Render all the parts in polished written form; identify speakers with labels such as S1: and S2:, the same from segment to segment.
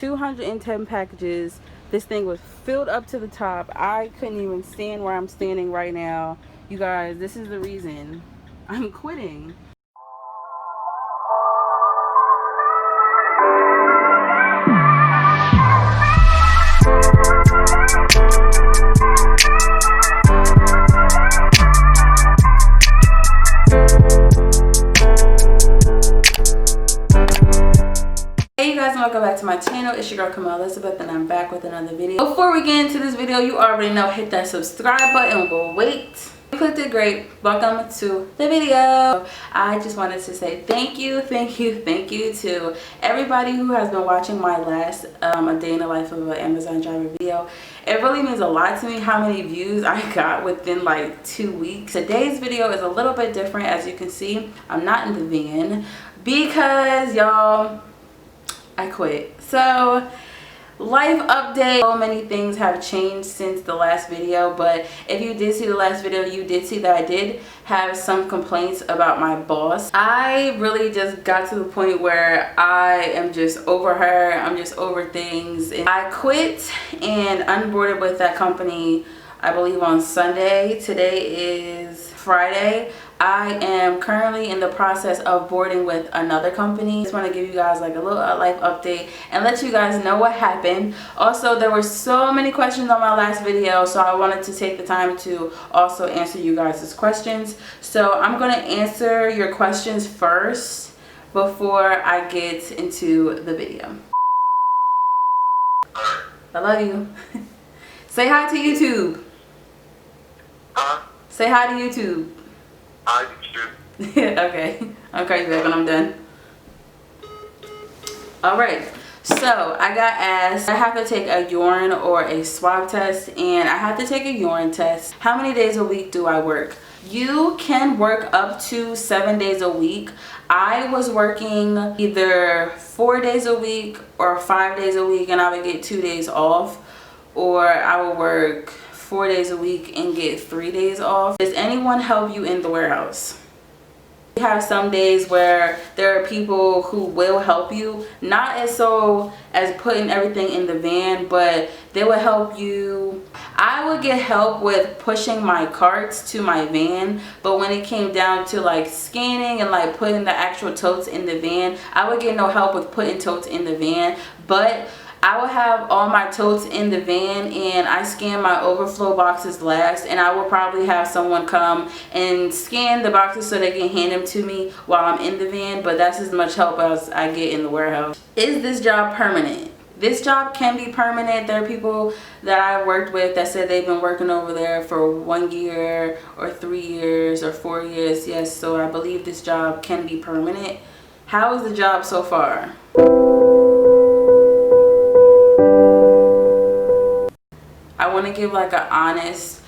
S1: 210 packages. This thing was filled up to the top. I couldn't even stand where I'm standing right now. You guys, this is the reason I'm quitting. Hey you guys, and welcome back to my channel. It's your girl Kamille Elizabeth, and I'm back with another video. Before we get into this video, you already know, hit that subscribe button. We'll wait. You clicked it, great. Welcome to the video. I just wanted to say thank you to everybody who has been watching my last a day in the life of an Amazon driver video. It really means a lot to me how many views I got within like 2 weeks. Today's video is a little bit different. As you can see, I'm not in the van because y'all, I quit. So life update, so many things have changed since the last video, but if you did see the last video, you did see that I did have some complaints about my boss. I really just got to the point where I am just over her. I'm just over things, and I quit and unboarded with that company, I believe, on Sunday. Today is Friday. I am currently in the process of boarding with another company. I just want to give you guys like a little life update and let you guys know what happened. Also, there were so many questions on my last video, so I wanted to take the time to also answer you guys' questions. So I'm going to answer your questions first before I get into the video. I love you. Say hi to YouTube. Say hi to YouTube.
S2: Hi, YouTube.
S1: Okay, I'll call you back when I'm done. Alright, so I got asked, I have to take a urine or a swab test, and I have to take a urine test. How many days a week do I work? You can work up to 7 days a week. I was working either 4 days a week or 5 days a week, and I would get 2 days off, or I would work 4 days a week and get 3 days off. Does anyone help you in the warehouse? We have some days where there are people who will help you, not as so as putting everything in the van, but they will help you. I would get help with pushing my carts to my van, but when it came down to like scanning and like putting the actual totes in the van, I would get no help with putting totes in the van. But I will have all my totes in the van, and I scan my overflow boxes last, and I will probably have someone come and scan the boxes so they can hand them to me while I'm in the van, but that's as much help as I get in the warehouse. Is this job permanent? This job can be permanent. There are people that I worked with that said they've been working over there for 1 year or 3 years or 4 years. Yes, so I believe this job can be permanent. How is the job so far? I want to give like an honest,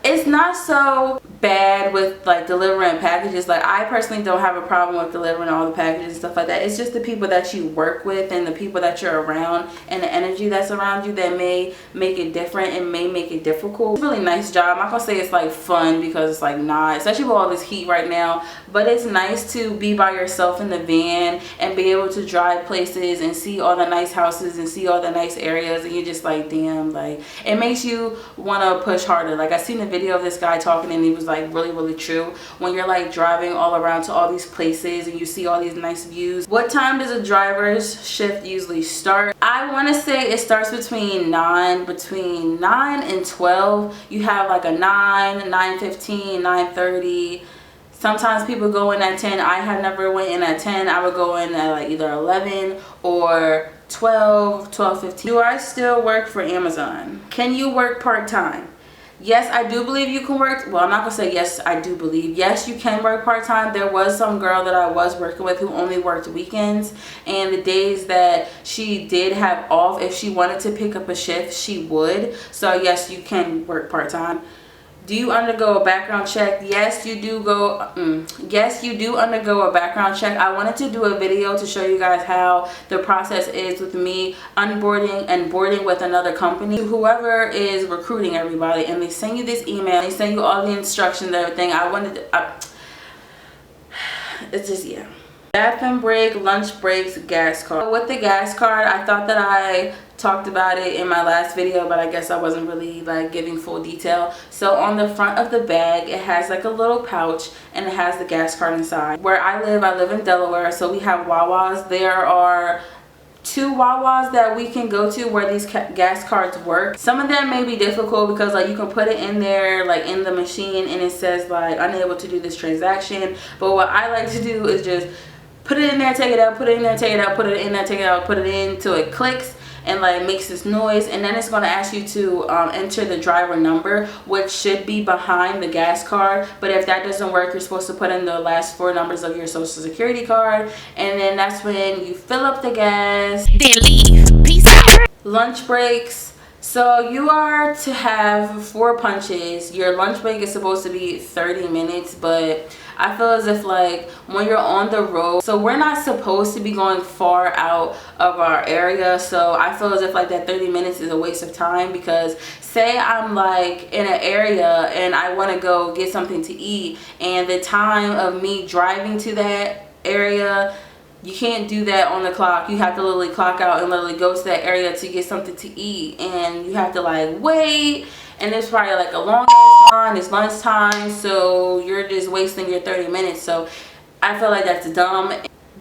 S1: it's not so bad with like delivering packages. Like, I personally don't have a problem with delivering all the packages and stuff like that. It's just the people that you work with and the people that you're around and the energy that's around you that may make it different and may make it difficult. It's a really nice job. I'm not gonna say it's like fun, because it's like not, especially with all this heat right now, but it's nice to be by yourself in the van and be able to drive places and see all the nice houses and see all the nice areas, and you're just like, damn, like it makes you want to push harder. Like, I seen a video of this guy talking, and he was like really true. When you're like driving all around to all these places and you see all these nice views. What time does a driver's shift usually start? I want to say it starts between 9 and 12. You have like a 9, 9:15, 9:30. Sometimes people go in at 10. I have never went in at 10. I would go in at like either 11 or 12, 12:15. Do I still work for Amazon? Can you work part-time? Yes, I do believe you can work. Well, I'm not gonna say yes, I do believe. Yes, you can work part-time. There was some girl that I was working with who only worked weekends, and the days that she did have off, if she wanted to pick up a shift, she would. So yes, you can work part-time. Do you undergo a background check? Yes, you do yes, you do undergo a background check. I wanted to do a video to show you guys how the process is with me unboarding and boarding with another company. Whoever is recruiting everybody, and they send you this email, they send you all the instructions and everything. It's just, yeah. Bathroom break, lunch breaks, gas card. With the gas card, I thought that I talked about it in my last video, but I guess I wasn't really like giving full detail. So on the front of the bag, it has like a little pouch and it has the gas card inside. Where I live in Delaware, so we have Wawas. There are 2 Wawas that we can go to where these gas cards work. Some of them may be difficult because like you can put it in there like in the machine and it says like unable to do this transaction. But what I like to do is just put it in there, take it out, put it in there, take it out, put it in there, take it out, put it in till it clicks and like makes this noise, and then it's going to ask you to enter the driver number, which should be behind the gas card. But if that doesn't work, you're supposed to put in the last 4 numbers of your social security card, and then that's when you fill up the gas, then leave. Peace out. Lunch breaks. So you are to have 4 punches. Your lunch break is supposed to be 30 minutes, but I feel as if like when you're on the road, so we're not supposed to be going far out of our area, so I feel as if like that 30 minutes is a waste of time. Because say I'm like in an area and I want to go get something to eat, and the time of me driving to that area, you can't do that on the clock. You have to literally clock out and literally go to that area to get something to eat, and you have to like wait, and it's probably like a long line. It's lunchtime, so you're just wasting your 30 minutes. So I feel like that's dumb.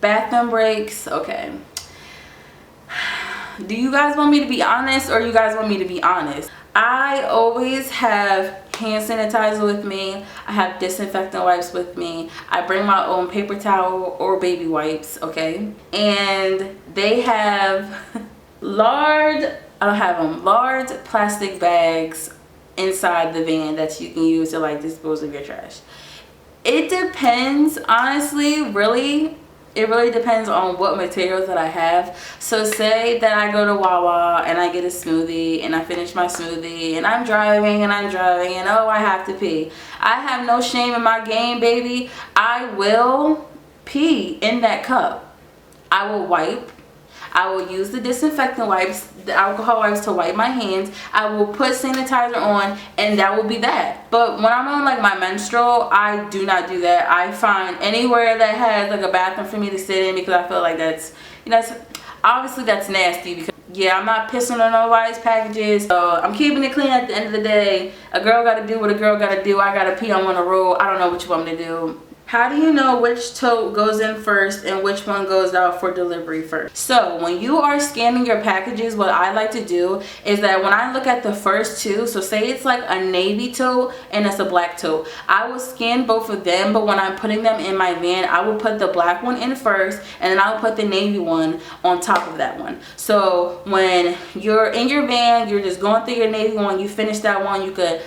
S1: Bathroom breaks. Okay, do you guys want me to be honest, or you guys want me to be honest? I always have hand sanitizer with me. I have disinfectant wipes with me. I bring my own paper towel or baby wipes, okay? And they have large plastic bags inside the van that you can use to like dispose of your trash. It depends, honestly, really. It really depends on what materials that I have. So say that I go to Wawa and I get a smoothie and I finish my smoothie and I'm driving and oh, I have to pee. I have no shame in my game, baby. I will pee in that cup. I will wipe. I will use the disinfectant wipes, the alcohol wipes to wipe my hands. I will put sanitizer on, and that will be that. But when I'm on like my menstrual, I do not do that. I find anywhere that has like a bathroom for me to sit in, because I feel like that's, you know, obviously that's nasty. Because yeah, I'm not pissing on nobody's packages. So I'm keeping it clean at the end of the day. A girl got to do what a girl got to do. I got to pee on a roll. I don't know what you want me to do. How do you know which tote goes in first and which one goes out for delivery first? So when you are scanning your packages, what I like to do is that when I look at the first 2, so say it's like a navy tote and it's a black tote, I will scan both of them, but when I'm putting them in my van, I will put the black one in first, and then I'll put the navy one on top of that one. So when you're in your van, you're just going through your navy one, you finish that one, you could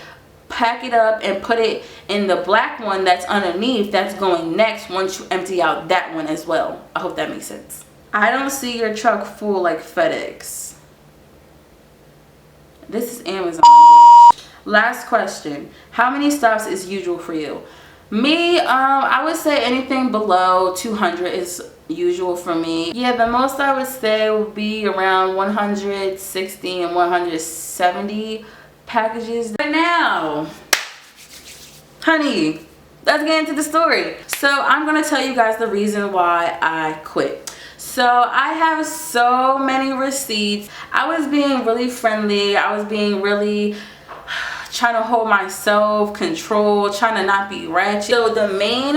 S1: pack it up and put it in the black one that's underneath, that's going next once you empty out that one as well. I hope that makes sense. I don't see your truck full like FedEx. This is Amazon. Last question. How many stops is usual for you? Me, I would say anything below 200 is usual for me. Yeah, the most I would say would be around 160 and 170 packages. Right now, honey, let's get into the story. So I'm gonna tell you guys the reason why I quit. So I have so many receipts. I was being really friendly. I was being really trying to hold my self-control, trying to not be ratchet. So the main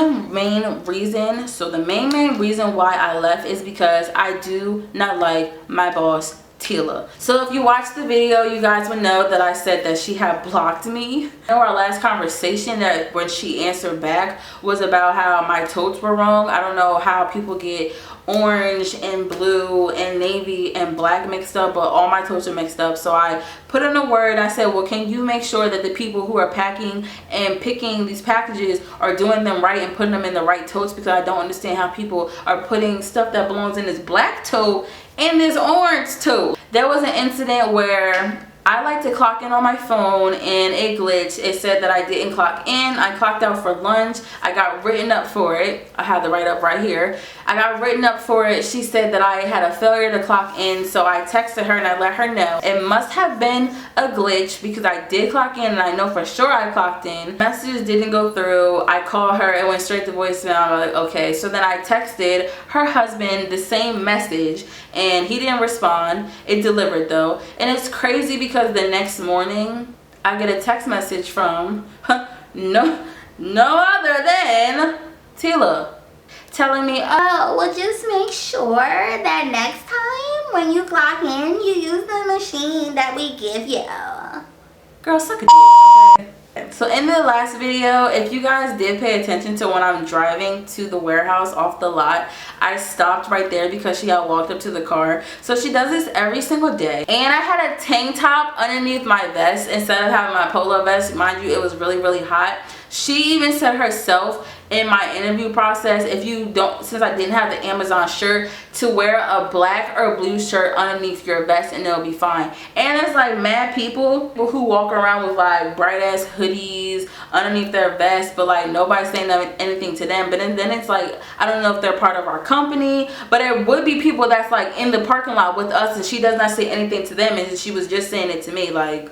S1: reason why I left is because I do not like my boss, Tila. So if you watched the video, you guys would know that I said that she had blocked me. In our last conversation, that when she answered back was about how my totes were wrong. I don't know how people get orange and blue and navy and black mixed up, but all my totes are mixed up. So I put in a word. I said, well, can you make sure that the people who are packing and picking these packages are doing them right and putting them in the right totes, because I don't understand how people are putting stuff that belongs in this black tote in this orange tote. There was an incident where I like to clock in on my phone and it glitched. It said that I didn't clock in. I clocked out for lunch. I got written up for it. I have the write up right here. I got written up for it. She said that I had a failure to clock in, so I texted her and I let her know. It must have been a glitch because I did clock in and I know for sure I clocked in. Messages didn't go through. I called her. It went straight to voicemail. I was like, okay. So then I texted her husband the same message and he didn't respond. It delivered though. And it's crazy because the next morning I get a text message from no other than Tila telling me,
S3: oh, well, just make sure that next time when you clock in, you use the machine that we give you.
S1: Girl, suck a dick, okay? So in the last video, if you guys did pay attention to when I'm driving to the warehouse off the lot, I stopped right there because she had walked up to the car. So she does this every single day. And I had a tank top underneath my vest instead of having my polo vest. Mind you, it was really, really hot. She even said herself in my interview process, if you don't, since I didn't have the Amazon shirt, to wear a black or blue shirt underneath your vest and it'll be fine. And it's like mad people who walk around with like bright ass hoodies underneath their vest, but like nobody's saying anything to them. But then it's like, I don't know if they're part of our company, but it would be people that's like in the parking lot with us and she does not say anything to them and she was just saying it to me. Like,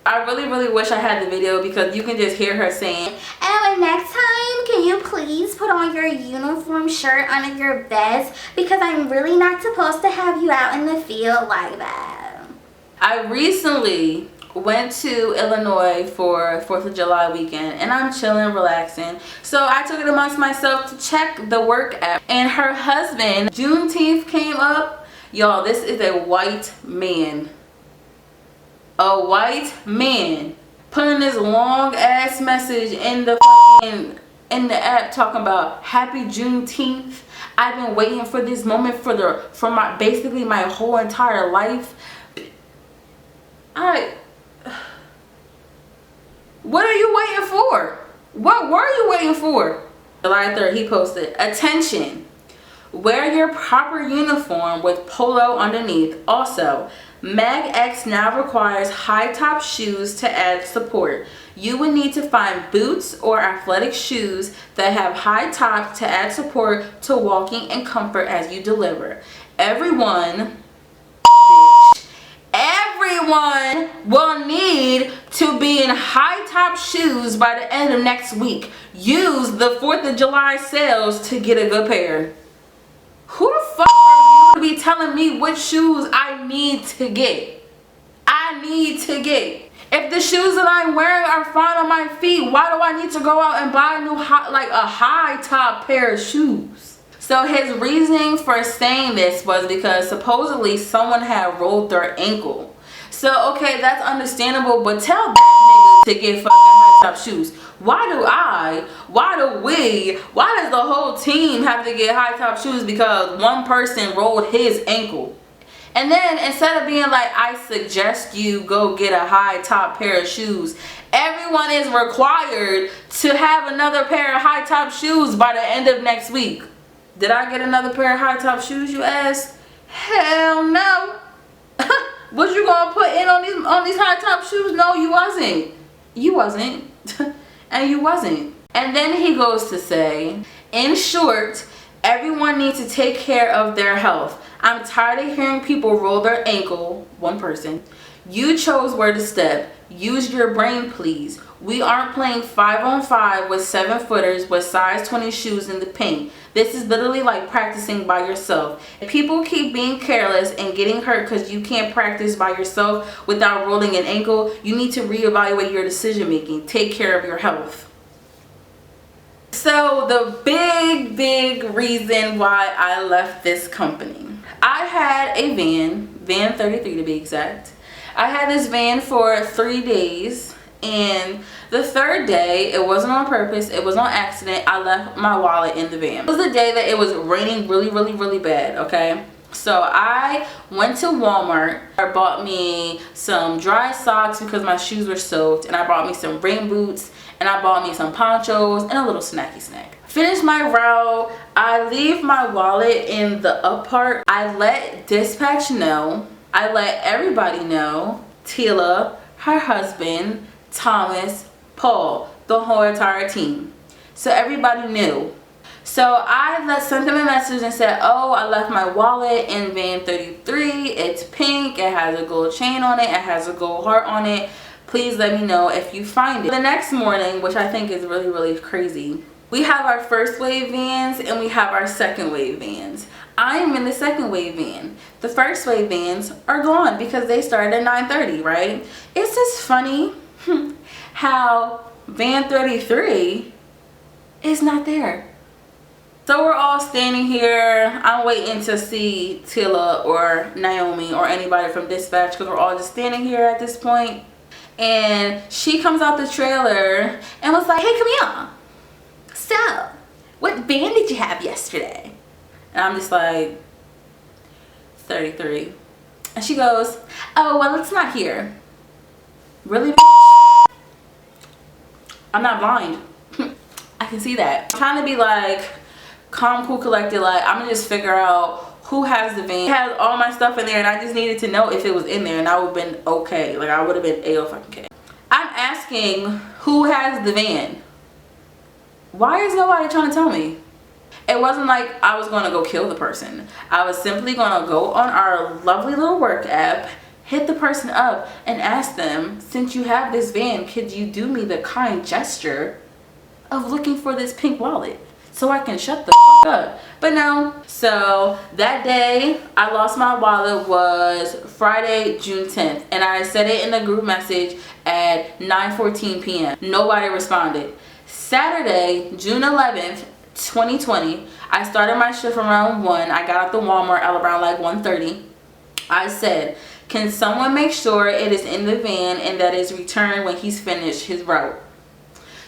S1: I really, really wish I had the video because you can just hear her saying,
S3: and next time, can you please put on your uniform shirt under your vest because I'm really not supposed to have you out in the field like that.
S1: I recently went to Illinois for 4th of July weekend and I'm chilling, relaxing. So I took it amongst myself to check the work app and her husband, Juneteenth came up. Y'all, this is a white man. A white man putting this long ass message in the app talking about happy Juneteenth. I've been waiting for this moment for my basically my whole entire life. What are you waiting for? What were you waiting for? July 3rd, he posted, attention, wear your proper uniform with polo underneath. Also, Mag X now requires high top shoes to add support. You would need to find boots or athletic shoes that have high top to add support to walking and comfort as you deliver. Everyone will need to be in high top shoes by the end of next week. Use the 4th of July sales to get a good pair. Who the fuck are you to be telling me which shoes I need to get? If the shoes that I'm wearing are fine on my feet, why do I need to go out and buy a new high top pair of shoes? So his reasoning for saying this was because supposedly someone had rolled their ankle. So okay, that's understandable, but tell that nigga to get fucking high top shoes. Why does the whole team have to get high top shoes because one person rolled his ankle? And then instead of being like, I suggest you go get a high top pair of shoes, everyone is required to have another pair of high top shoes by the end of next week. Did I get another pair of high top shoes, you ask? Hell no. What you gonna put in on these high top shoes? No, you wasn't. And you wasn't. And then he goes to say, in short, everyone needs to take care of their health. I'm tired of hearing people roll their ankle. One person. You chose where to step. Use your brain, please. We aren't playing 5-on-5 with 7-footers with size 20 shoes in the paint. This is literally like practicing by yourself. If people keep being careless and getting hurt because you can't practice by yourself without rolling an ankle, you need to reevaluate your decision making. Take care of your health. So the big reason why I left this company. I had a van 33 to be exact. I had this van for 3 days, and the 3rd day, it wasn't on purpose, it was on accident, I left my wallet in the van. It was the day that it was raining really bad, okay? So I went to Walmart. I bought me some dry socks because my shoes were soaked, and I bought me some rain boots, and I bought me some ponchos and a little snacky snack. Finished my route. I leave my wallet in the up part. I let dispatch know. I let everybody know. Tila, her husband, Thomas, Paul, the whole entire team. So everybody knew. So I sent them a message and said, oh, I left my wallet in van 33. It's pink. It has a gold chain on it. It has a gold heart on it. Please let me know if you find it. The next morning, which I think is really, really crazy, we have our first wave vans and we have our second wave vans. I am in the second wave van. The first wave vans are gone because they started at 9:30, right? It's just funny how van 33 is not there. So we're all standing here. I'm waiting to see Tila or Naomi or anybody from dispatch because we're all just standing here at this point. And she comes out the trailer and was like, hey, Kamille, so what van did you have yesterday? And I'm just like, 33. And she goes, oh, well, it's not here. Really? I'm not blind. I can see that. I'm trying to be like calm, cool, collected. Like, I'm gonna just figure out who has the van. It has all my stuff in there and I just needed to know if it was in there and I would have been okay. Like, I would have been A-O-fucking-K. I'm asking who has the van. Why is nobody trying to tell me? It wasn't like I was going to go kill the person. I was simply going to go on our lovely little work app, hit the person up and ask them, since you have this van, could you do me the kind gesture of looking for this pink wallet so I can shut the fuck up? But no. So that day I lost my wallet was Friday, June 10th. And I said it in the group message at 9:14 p.m. Nobody responded. Saturday, June 11th, 2020, I started my shift around 1. I got out the Walmart at around like 1:30. I said, can someone make sure it is in the van and that it's returned when he's finished his route?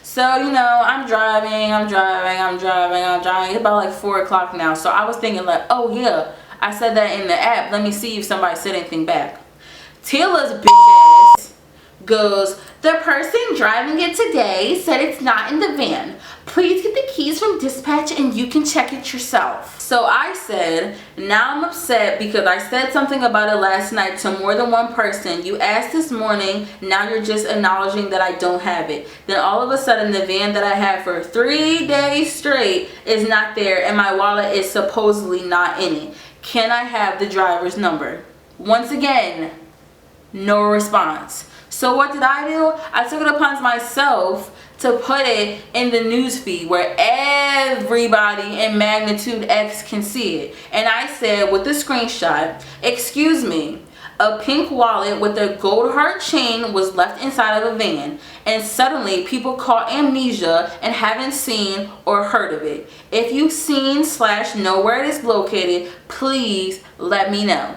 S1: So, you know, I'm driving. It's about like 4 o'clock now. So I was thinking like, oh yeah, I said that in the app. Let me see if somebody said anything back. Tila's bitch ass goes, the person driving it today said it's not in the van. Please get the keys from dispatch and you can check it yourself. So I said, now I'm upset because I said something about it last night to more than one person. You asked this morning, now you're just acknowledging that I don't have it. Then all of a sudden the van that I had for 3 days straight is not there and my wallet is supposedly not in it. Can I have the driver's number? Once again, no response. So what did I do? I took it upon myself to put it in the news feed where everybody in magnitude X can see it. And I said with the screenshot, excuse me, a pink wallet with a gold heart chain was left inside of a van. And suddenly people caught amnesia and haven't seen or heard of it. If you've seen / know where it is located, please let me know.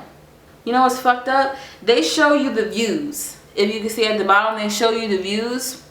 S1: You know what's fucked up? They show you the views. If you can see at the bottom, they show you the views.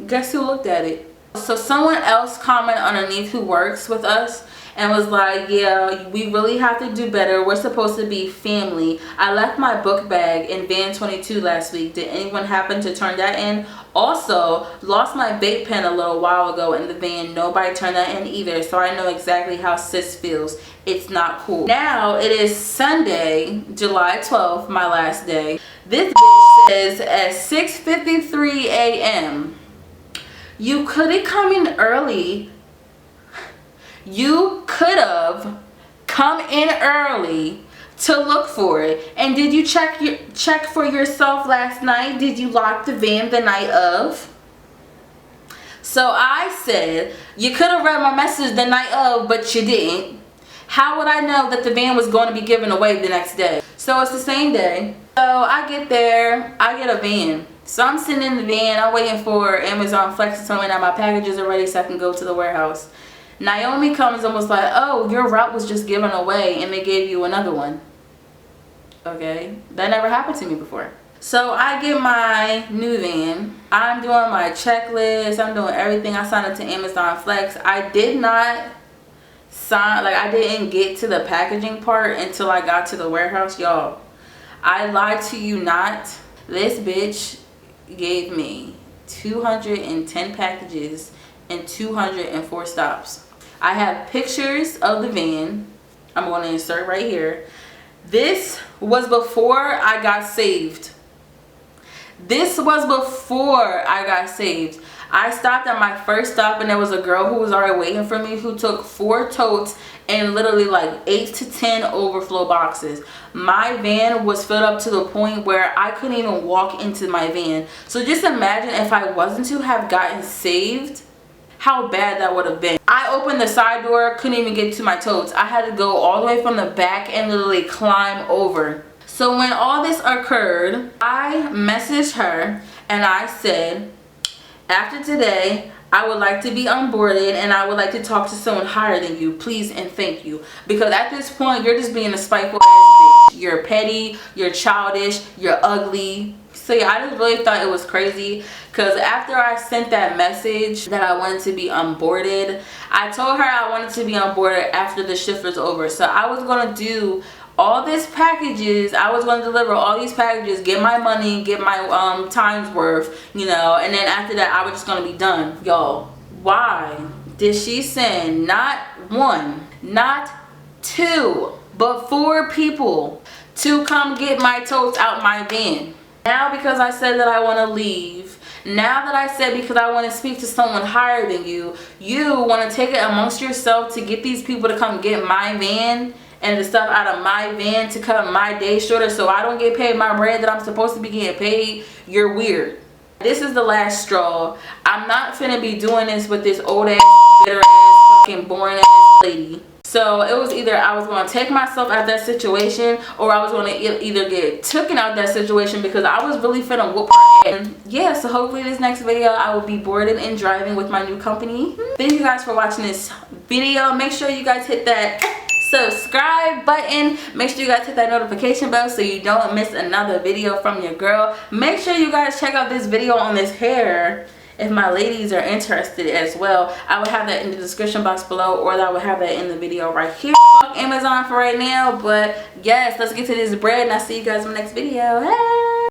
S1: Guess who looked at it? So someone else commented underneath who works with us and was like, yeah, we really have to do better. We're supposed to be family. I left my book bag in van 22 last week. Did anyone happen to turn that in? Also, lost my vape pen a little while ago in the van. Nobody turned that in either. So I know exactly how sis feels. It's not cool. Now it is Sunday, July 12th, my last day. This bitch says at 6:53 a.m. You could have come in early. You could have come in early to look for it. And did you check for yourself last night? Did you lock the van the night of? So I said, you could have read my message the night of, but you didn't. How would I know that the van was going to be given away the next day? So it's the same day. So I get there, I get a van. So I'm sitting in the van, I'm waiting for Amazon Flex to tell me that my packages are ready so I can go to the warehouse. Naomi comes and was like, oh, your route was just given away and they gave you another one. Okay, that never happened to me before. So I get my new van. I'm doing my checklist, I'm doing everything. I signed up to Amazon Flex. I did not sign, like I didn't get to the packaging part until I got to the warehouse. Y'all, I lied to you not. This bitch gave me 210 packages and 204 stops. I have pictures of the van. I'm going to insert right here. This was before I got saved. This was before I got saved. I stopped at my first stop and there was a girl who was already waiting for me who took 4 totes and literally like 8 to 10 overflow boxes. My van was filled up to the point where I couldn't even walk into my van. So just imagine if I wasn't to have gotten saved, how bad that would have been. I opened the side door, couldn't even get to my totes. I had to go all the way from the back and literally climb over. So when all this occurred, I messaged her and I said, after today, I would like to be onboarded and I would like to talk to someone higher than you. Please and thank you. Because at this point, you're just being a spiteful ass bitch. You're petty, you're childish, you're ugly. So yeah, I just really thought it was crazy. Because after I sent that message that I wanted to be onboarded, I told her I wanted to be onboarded after the shift was over. So I was going to do all these packages. I was going to deliver all these packages, get my money, get my time's worth, you know, and then after that I was just going to be done. Y'all, why did she send not 1, not 2, but 4 people to come get my totes out my van? Now because I said that I want to leave, now that I said because I want to speak to someone higher than you, you want to take it amongst yourself to get these people to come get my van and the stuff out of my van to cut my day shorter so I don't get paid my bread that I'm supposed to be getting paid. You're weird. This is the last straw. I'm not finna be doing this with this old ass, bitter ass, fucking boring ass lady. So it was either I was going to take myself out of that situation or I was going to either get taken out of that situation because I was really finna whoop her ass. Yeah, so hopefully this next video I will be boarding and driving with my new company. Thank you guys for watching this video. Make sure you guys hit that subscribe button. Make sure you guys hit that notification bell so you don't miss another video from your girl. Make sure you guys check out this video on this hair if my ladies are interested as well. I will have that in the description box below, or I will have that in the video right here. Fuck Amazon for right now, but yes, let's get to this bread and I'll see you guys in the next video. Hey!